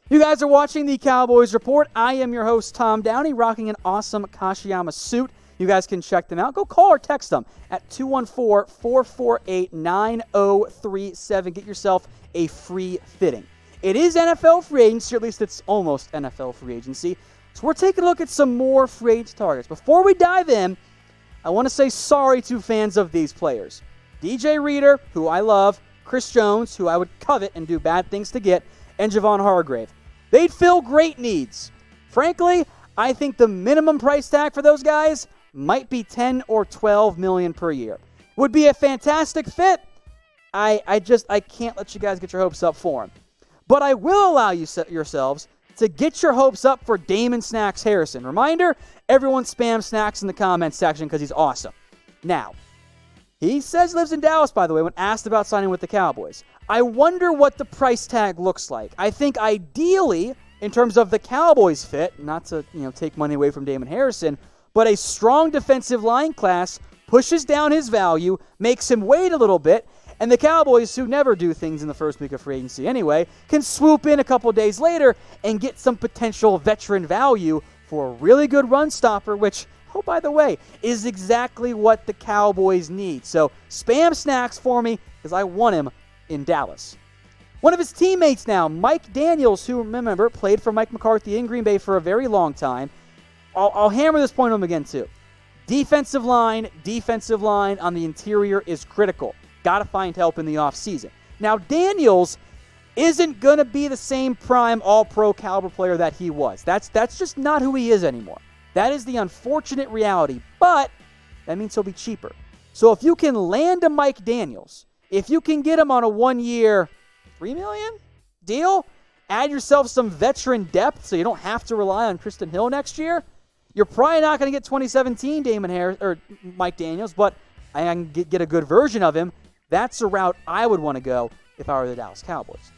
You guys are watching the Cowboys Report. I am your host, Tom Downey, rocking an awesome Kashiyama suit. You guys can check them out. Go call or text them at 214-448-9037. Get yourself a free fitting. It is NFL free agency, or at least it's almost NFL free agency. So we're taking a look at some more free agent targets. Before we dive in, I want to say sorry to fans of these players. DJ Reader, who I love, Chris Jones, who I would covet and do bad things to get, and Javon Hargrave. They'd fill great needs. Frankly, I think the minimum price tag for those guys might be $10 or $12 million per year. Would be a fantastic fit. I can't let you guys get your hopes up for them. But I will allow you yourselves to get your hopes up for Damon Snacks Harrison. Reminder, everyone spam Snacks in the comments section because he's awesome. Now, he says he lives in Dallas, by the way, when asked about signing with the Cowboys. I wonder what the price tag looks like. I think ideally, in terms of the Cowboys fit, not to take money away from Damon Harrison, but a strong defensive line class pushes down his value, makes him wait a little bit, and the Cowboys, who never do things in the first week of free agency anyway, can swoop in a couple days later and get some potential veteran value for a really good run stopper, which, oh, by the way, is exactly what the Cowboys need. So spam Snacks for me because I want him in Dallas. One of his teammates now, Mike Daniels, who, remember, played for Mike McCarthy in Green Bay for a very long time. I'll hammer this point home again, too. Defensive line on the interior is critical. Got to find help in the offseason. Now, Daniels isn't going to be the same prime all-pro caliber player that he was. That's just not who he is anymore. That is the unfortunate reality, but that means he'll be cheaper. So if you can land a Mike Daniels, if you can get him on a one-year, $3 million deal, add yourself some veteran depth so you don't have to rely on Kristen Hill next year, you're probably not going to get 2017 Damon Harris or Mike Daniels, but I can get a good version of him. That's a route I would want to go if I were the Dallas Cowboys.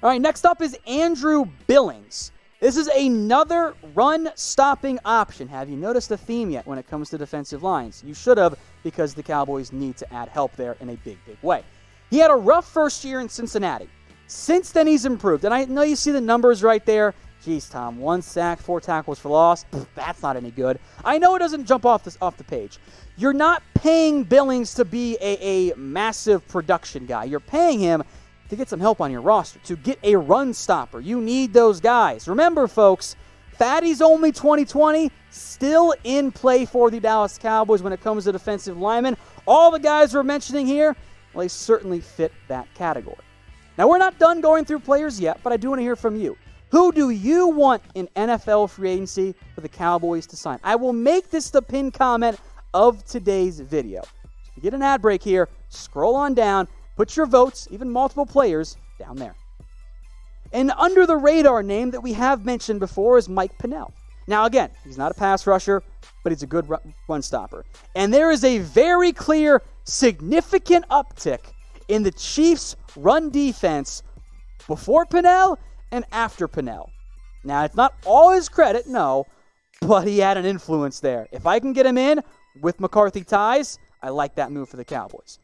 All right, next up is Andrew Billings. This is another run-stopping option. Have you noticed the theme yet when it comes to defensive lines? You should have, because the Cowboys need to add help there in a big, big way. He had a rough first year in Cincinnati. Since then, he's improved. And I know you see the numbers right there. Jeez, Tom, 1 sack, 4 tackles for loss. That's not any good. I know it doesn't jump off the page. You're not paying Billings to be a massive production guy. You're paying him to get some help on your roster, to get a run stopper. You need those guys. Remember, folks, Fatty's only 2020, still in play for the Dallas Cowboys when it comes to defensive linemen. All the guys we're mentioning here, well, they certainly fit that category. Now, we're not done going through players yet, but I do want to hear from you. Who do you want in NFL free agency for the Cowboys to sign? I will make this the pinned comment of today's video. If you get an ad break here, scroll on down, put your votes, even multiple players, down there. An under-the-radar name that we have mentioned before is Mike Pennel. Now, again, he's not a pass rusher, but he's a good run stopper. And there is a very clear, significant uptick in the Chiefs' run defense before Pennel and after Pennel. Now, it's not all his credit, no, but he had an influence there. If I can get him in with McCarthy ties, I like that move for the Cowboys.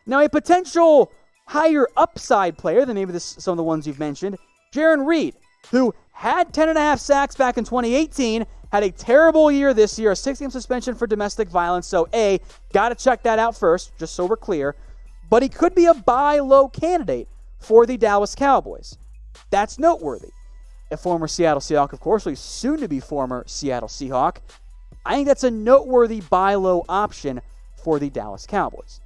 Now, a potential higher upside player than maybe some of the ones you've mentioned, Jarran Reed, who had 10.5 sacks back in 2018, had a terrible year this year, a 6-game suspension for domestic violence. So, got to check that out first, just so we're clear. But he could be a buy low candidate for the Dallas Cowboys. That's noteworthy. A former Seattle Seahawk, of course, he's soon to be former Seattle Seahawk. I think that's a noteworthy buy low option for the Dallas Cowboys.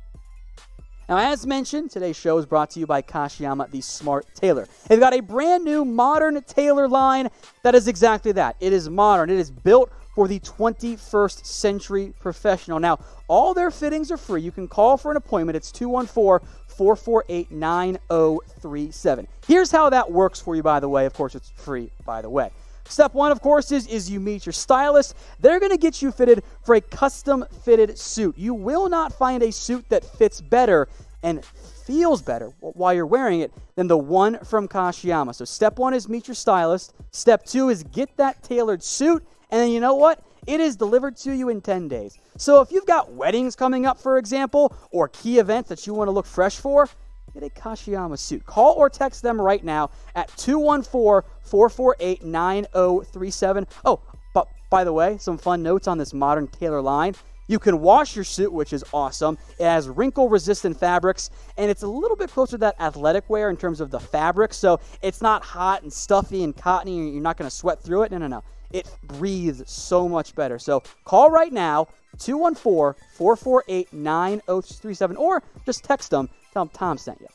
Now, as mentioned, today's show is brought to you by Kashiyama the Smart Tailor. They've got a brand new modern tailor line that is exactly that. It is modern. It is built for the 21st century professional. Now, all their fittings are free. You can call for an appointment. It's 214-448-9037. Here's how that works for you, by the way. Of course, it's free, by the way. Step one, of course, is you meet your stylist. They're going to get you fitted for a custom-fitted suit. You will not find a suit that fits better and feels better while you're wearing it than the one from Kashiyama. So step one is meet your stylist. Step two is get that tailored suit. And then you know what? It is delivered to you in 10 days. So if you've got weddings coming up, for example, or key events that you want to look fresh for, get a Kashiyama suit. Call or text them right now at 214-448-9037. Oh, but by the way, some fun notes on this modern tailor line. You can wash your suit, which is awesome. It has wrinkle-resistant fabrics, and it's a little bit closer to that athletic wear in terms of the fabric, so it's not hot and stuffy and cottony, and you're not going to sweat through it. No. It breathes so much better. So call right now, 214-448-9037, or just text them. Tell them Tom sent you.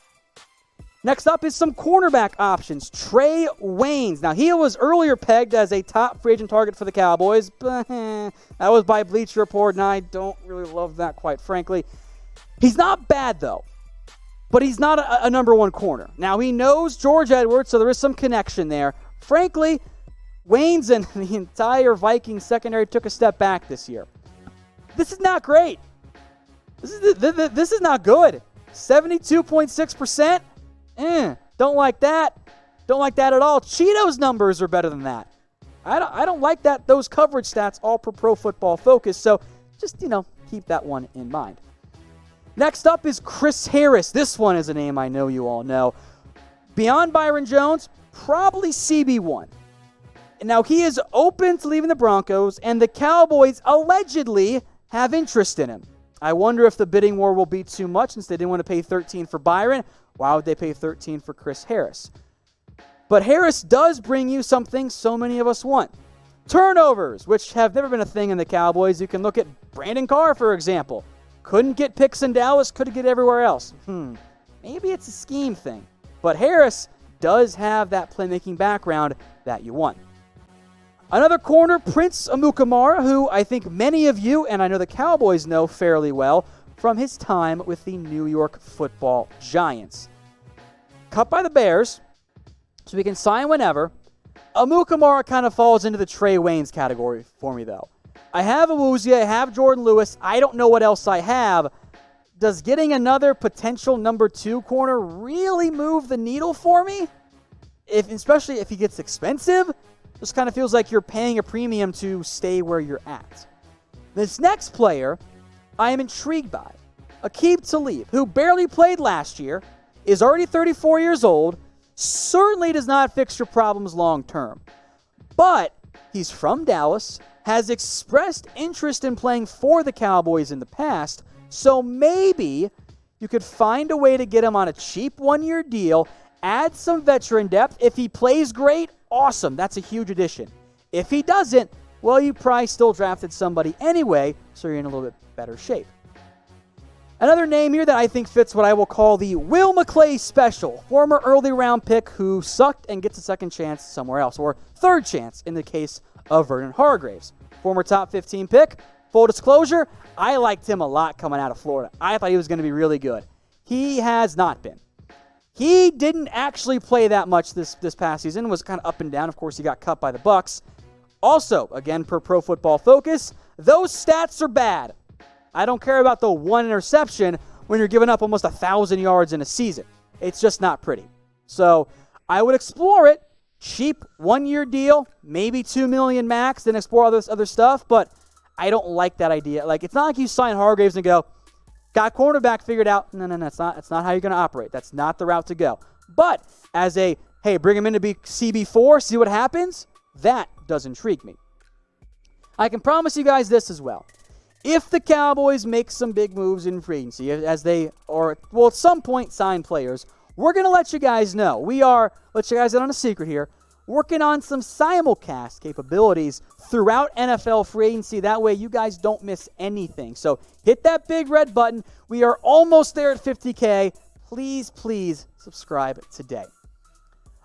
Next up is some cornerback options. Trey Waynes. Now, he was earlier pegged as a top free agent target for the Cowboys, but that was by Bleacher Report, and I don't really love that, quite frankly. He's not bad, though, but he's not a number one corner. Now, he knows George Edwards, so there is some connection there. Frankly, Waynes and the entire Vikings secondary took a step back this year. This is not great. This is not good. 72.6%. Don't like that. Don't like that at all. Cheeto's numbers are better than that. I don't like that. Those coverage stats all per Pro Football Focus. So just, keep that one in mind. Next up is Chris Harris. This one is a name I know you all know. Beyond Byron Jones, probably CB1. Now, he is open to leaving the Broncos, and the Cowboys allegedly have interest in him. I wonder if the bidding war will be too much since they didn't want to pay $13 for Byron. Why would they pay $13 for Chris Harris? But Harris does bring you something so many of us want. Turnovers, which have never been a thing in the Cowboys. You can look at Brandon Carr, for example. Couldn't get picks in Dallas, couldn't get everywhere else. Maybe it's a scheme thing. But Harris does have that playmaking background that you want. Another corner, Prince Amukamara, who I think many of you, and I know the Cowboys know fairly well, from his time with the New York Football Giants. Cut by the Bears, so we can sign whenever. Amukamara kind of falls into the Trey Waynes category for me, though. I have Awuzie, I have Jordan Lewis. I don't know what else I have. Does getting another potential number 2 corner really move the needle for me? Especially if he gets expensive? Just kind of feels like you're paying a premium to stay where you're at. This next player I am intrigued by. Aqib Talib, who barely played last year, is already 34 years old, certainly does not fix your problems long term. But he's from Dallas, has expressed interest in playing for the Cowboys in the past, so maybe you could find a way to get him on a cheap one-year deal, add some veteran depth. If he plays great, awesome. That's a huge addition. If he doesn't, well, you probably still drafted somebody anyway, so you're in a little bit better shape. Another name here that I think fits what I will call the Will McClay special, former early round pick who sucked and gets a second chance somewhere else, or third chance in the case of Vernon Hargreaves. Former top 15 pick. Full disclosure, I liked him a lot coming out of Florida. I thought he was going to be really good. He has not been. He didn't actually play that much this past season, was kind of up and down. Of course, he got cut by the Bucs. Also, again, per Pro Football Focus, those stats are bad. I don't care about the one interception when you're giving up almost 1,000 yards in a season. It's just not pretty. So I would explore it. Cheap one-year deal, maybe $2 million max, then explore all this other stuff. But I don't like that idea. Like, it's not like you sign Hargreaves and go, got cornerback figured out. No, that's not how you're going to operate. That's not the route to go. But as a, hey, bring him in to be CB4, see what happens, that does intrigue me. I can promise you guys this as well. If the Cowboys make some big moves in free agency, as they, or will at some point sign players, we're going to let you guys know. We are, let you guys in on a secret here, working on some simulcast capabilities throughout NFL free agency. That way you guys don't miss anything. So hit that big red button. We are almost there at 50K. Please subscribe today.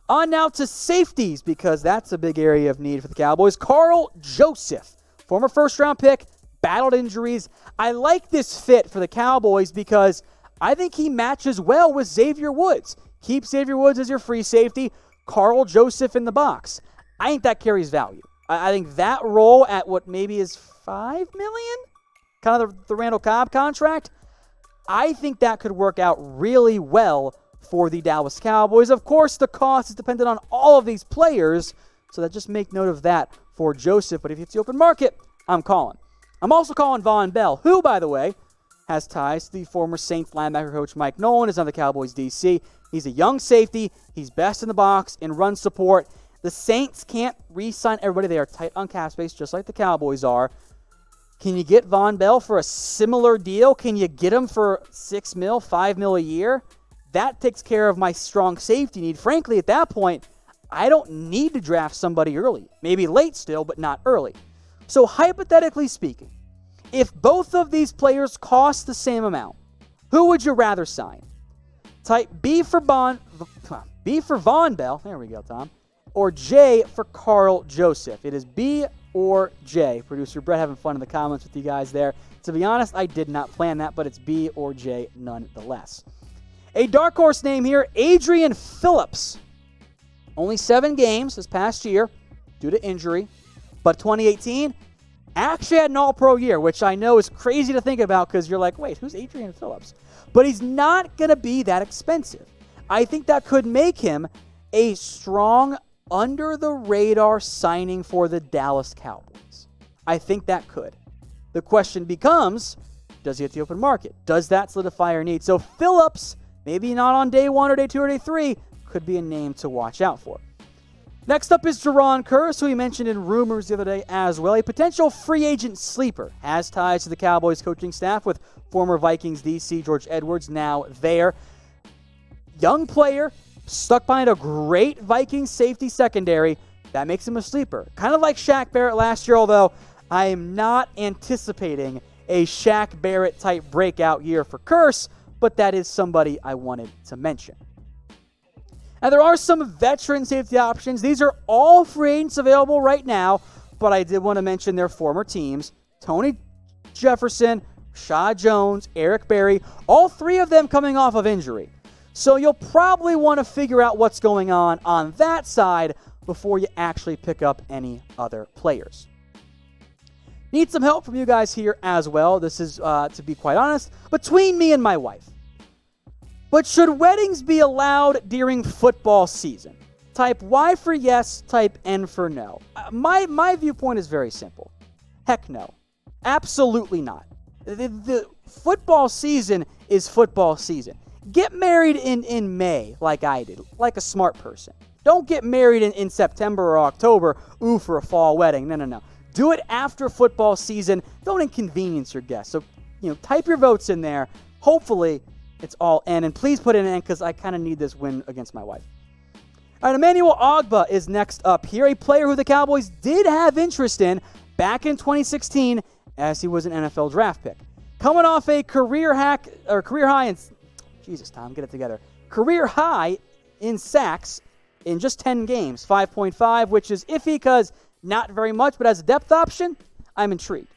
On now to safeties, because that's a big area of need for the Cowboys. Karl Joseph, former first-round pick, battled injuries. I like this fit for the Cowboys because I think he matches well with Xavier Woods. Keep Xavier Woods as your free safety. Karl Joseph in the box. I think that carries value. I think that role at what maybe is $5 million, kind of the Randall Cobb contract, I think that could work out really well for the Dallas Cowboys. Of course, the cost is dependent on all of these players, so that just make note of that for Joseph. But if it's the open market, I'm calling. I'm also calling Von Bell, who, by the way, has ties to the former Saints linebacker coach Mike Nolan, is on the Cowboys DC. He's a young safety. He's best in the box in run support. The Saints can't re-sign everybody. They are tight on cap space, just like the Cowboys are. Can you get Von Bell for a similar deal? Can you get him for $6 million, $5 million a year? That takes care of my strong safety need. Frankly, at that point, I don't need to draft somebody early. Maybe late still, but not early. So hypothetically speaking, if both of these players cost the same amount, who would you rather sign? Type B for Von Bell, there we go, Tom, or J for Carl Joseph. It is B or J. Producer Brett having fun in the comments with you guys there. To be honest, I did not plan that, but it's B or J nonetheless. A dark horse name here, Adrian Phillips. Only 7 games this past year due to injury, but 2018 actually had an all-pro year, which I know is crazy to think about because you're like, wait, who's Adrian Phillips? But he's not going to be that expensive. I think that could make him a strong, under-the-radar signing for the Dallas Cowboys. I think that could. The question becomes, does he hit the open market? Does that solidify our need? So Phillips, maybe not on day 1 or day 2 or day 3, could be a name to watch out for. Next up is Jerron Curse, who we mentioned in rumors the other day as well. A potential free agent sleeper. Has ties to the Cowboys coaching staff with former Vikings DC George Edwards now there. Young player, stuck behind a great Vikings safety secondary. That makes him a sleeper. Kind of like Shaq Barrett last year, although I am not anticipating a Shaq Barrett type breakout year for Curse, but that is somebody I wanted to mention. Now, there are some veteran safety options. These are all free agents available right now, but I did want to mention their former teams. Tony Jefferson, Rashad Jones, Eric Berry, all 3 of them coming off of injury. So you'll probably want to figure out what's going on that side before you actually pick up any other players. Need some help from you guys here as well. This is, to be quite honest, between me and my wife. But should weddings be allowed during football season? Type Y for yes, type N for no. My viewpoint is very simple. Heck no. Absolutely not. The football season is football season. Get married in May like I did, like a smart person. Don't get married in September or October, for a fall wedding. No. Do it after football season. Don't inconvenience your guests. So, type your votes in there. Hopefully, it's all N, and please put it in N because I kind of need this win against my wife. All right, Emmanuel Ogbah is next up here, a player who the Cowboys did have interest in back in 2016 as he was an NFL draft pick. Coming off a career high in sacks in just 10 games, 5.5, which is iffy because not very much, but as a depth option, I'm intrigued.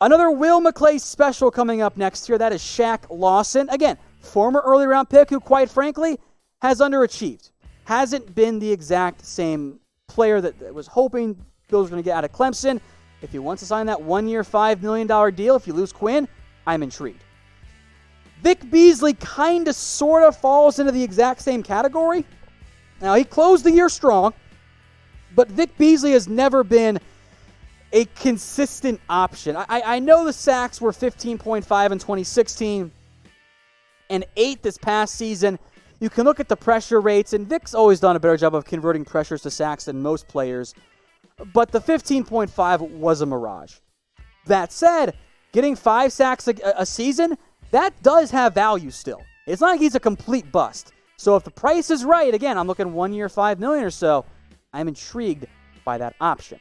Another Will McClay special coming up next here. That is Shaq Lawson. Again, former early round pick who, quite frankly, has underachieved. Hasn't been the exact same player that was hoping Bills were going to get out of Clemson. If he wants to sign that 1-year, $5 million deal, if you lose Quinn, I'm intrigued. Vic Beasley kind of sort of falls into the exact same category. Now, he closed the year strong, but Vic Beasley has never been a consistent option. I know the sacks were 15.5 in 2016 and 8 this past season. You can look at the pressure rates, and Vic's always done a better job of converting pressures to sacks than most players, but the 15.5 was a mirage. That said, getting 5 sacks a season, that does have value still. It's not like he's a complete bust. So if the price is right, again, I'm looking 1 year, $5 million or so, I'm intrigued by that option.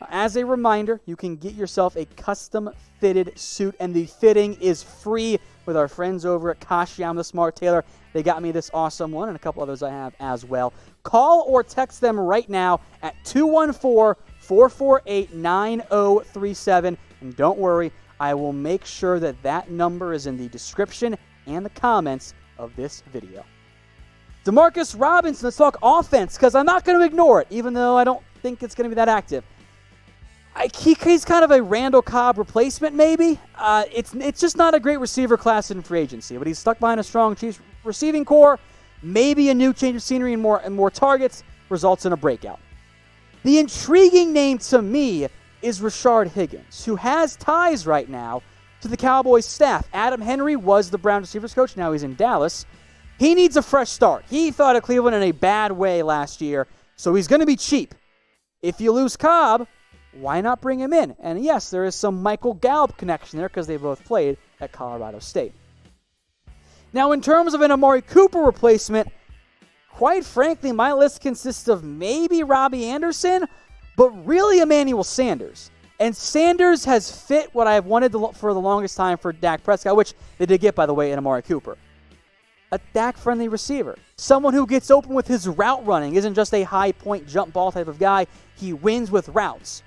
As a reminder, you can get yourself a custom-fitted suit, and the fitting is free with our friends over at Kashiyama the Smart Tailor. They got me this awesome one and a couple others I have as well. Call or text them right now at 214-448-9037. And don't worry, I will make sure that number is in the description and the comments of this video. Demarcus Robinson, let's talk offense, because I'm not going to ignore it, even though I don't think it's going to be that active. He's kind of a Randall Cobb replacement, maybe. It's just not a great receiver class in free agency, but he's stuck behind a strong Chiefs receiving core. Maybe a new change of scenery and more targets results in a breakout. The intriguing name to me is Rashard Higgins, who has ties right now to the Cowboys staff. Adam Henry was the Browns receivers coach. Now he's in Dallas. He needs a fresh start. He thought of Cleveland in a bad way last year, so he's going to be cheap. If you lose Cobb, why not bring him in? And yes, there is some Michael Gallup connection there because they both played at Colorado State. Now, in terms of an Amari Cooper replacement, quite frankly, my list consists of maybe Robbie Anderson, but really Emmanuel Sanders. And Sanders has fit what I've wanted for the longest time for Dak Prescott, which they did get, by the way, in Amari Cooper. A Dak-friendly receiver. Someone who gets open with his route running, isn't just a high-point jump ball type of guy. He wins with routes.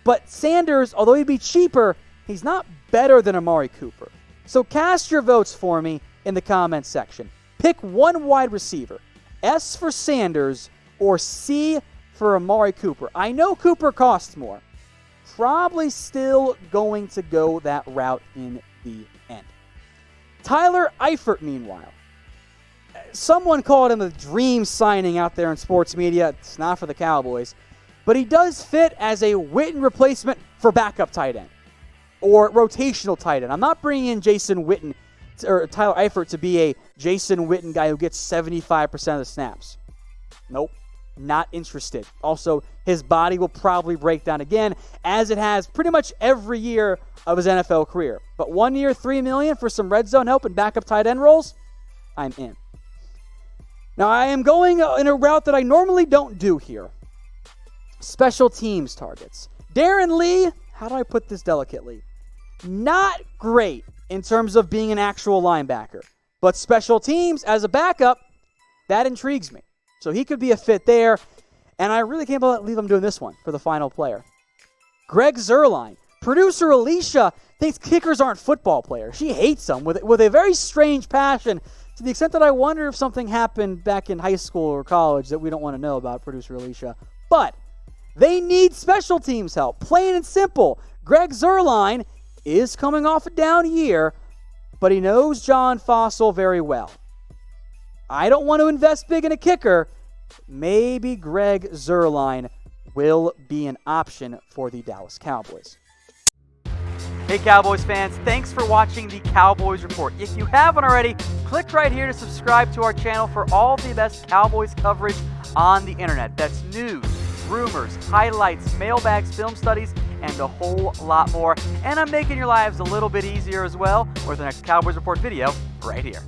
But Sanders, although he'd be cheaper, he's not better than Amari Cooper. So cast your votes for me in the comments section. Pick one wide receiver. S for Sanders or C for Amari Cooper. I know Cooper costs more. Probably still going to go that route in the end. Tyler Eifert, meanwhile. Someone called him a dream signing out there in sports media. It's not for the Cowboys. But he does fit as a Witten replacement for backup tight end or rotational tight end. I'm not bringing in Jason Witten or Tyler Eifert to be a Jason Witten guy who gets 75% of the snaps. Nope. Not interested. Also, his body will probably break down again, as it has pretty much every year of his NFL career. But 1 year, $3 million for some red zone help and backup tight end roles, I'm in. Now, I am going in a route that I normally don't do here. Special teams targets. Darren Lee, how do I put this delicately? Not great in terms of being an actual linebacker. But special teams as a backup, that intrigues me. So he could be a fit there. And I really can't believe I'm doing this one for the final player. Greg Zuerlein. Producer Alicia thinks kickers aren't football players. She hates them with a very strange passion, to the extent that I wonder if something happened back in high school or college that we don't want to know about, Producer Alicia. But they need special teams help. Plain and simple. Greg Zuerlein is coming off a down year, but he knows John Fossil very well. I don't want to invest big in a kicker. Maybe Greg Zuerlein will be an option for the Dallas Cowboys. Hey Cowboys fans, thanks for watching the Cowboys Report. If you haven't already, click right here to subscribe to our channel for all the best Cowboys coverage on the internet. That's news, rumors, highlights, mailbags, film studies, and a whole lot more. And I'm making your lives a little bit easier as well with the next Cowboys Report video right here.